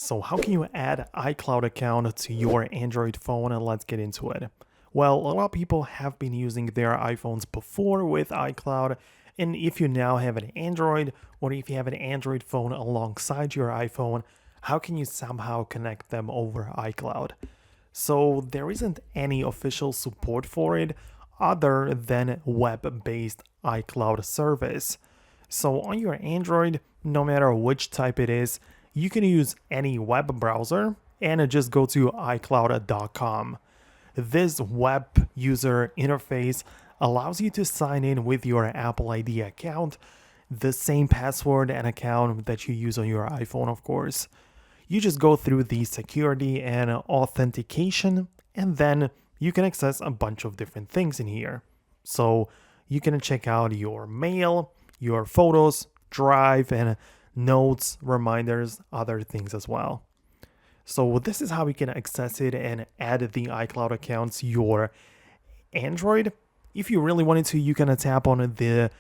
So how can you add iCloud account to your Android phone? And let's get into it. Well, a lot of people have been using their iPhones before with iCloud. And if you now have an Android, or if you have an Android phone alongside your iPhone, how can you somehow connect them over iCloud? So there isn't any official support for it other than web-based iCloud service. So on your Android, no matter which type it is, you can use any web browser and just go to iCloud.com. This web user interface allows you to sign in with your Apple ID account, the same password and account that you use on your iPhone, of course. You just go through the security and authentication, and then you can access a bunch of different things in here. So you can check out your mail, your photos, Drive, and notes, reminders, other things as well. So this is how you can access it and add the iCloud account to your Android. If you really wanted to, you can tap on the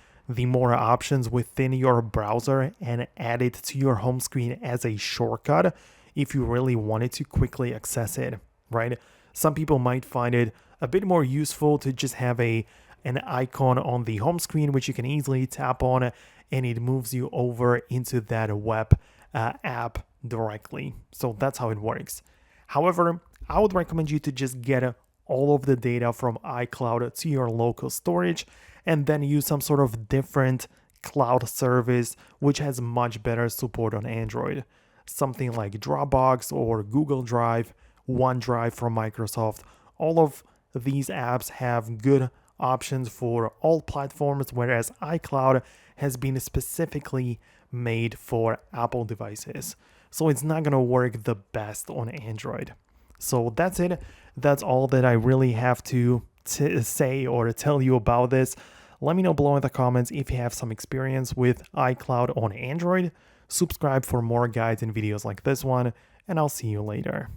more options within your browser and add it to your home screen as a shortcut if you really wanted to quickly access it, right? Some people might find it a bit more useful to just have an icon on the home screen which you can easily tap on and it moves you over into that web app directly. So that's how it works. However, I would recommend you to just get all of the data from iCloud to your local storage and then use some sort of different cloud service which has much better support on Android. Something like Dropbox or Google Drive, OneDrive from Microsoft. All of these apps have good options for all platforms, whereas iCloud has been specifically made for Apple devices. So it's not going to work the best on Android. So that's it. That's all that I really have to say or tell you about this. Let me know below in the comments if you have some experience with iCloud on Android. Subscribe for more guides and videos like this one, and I'll see you later.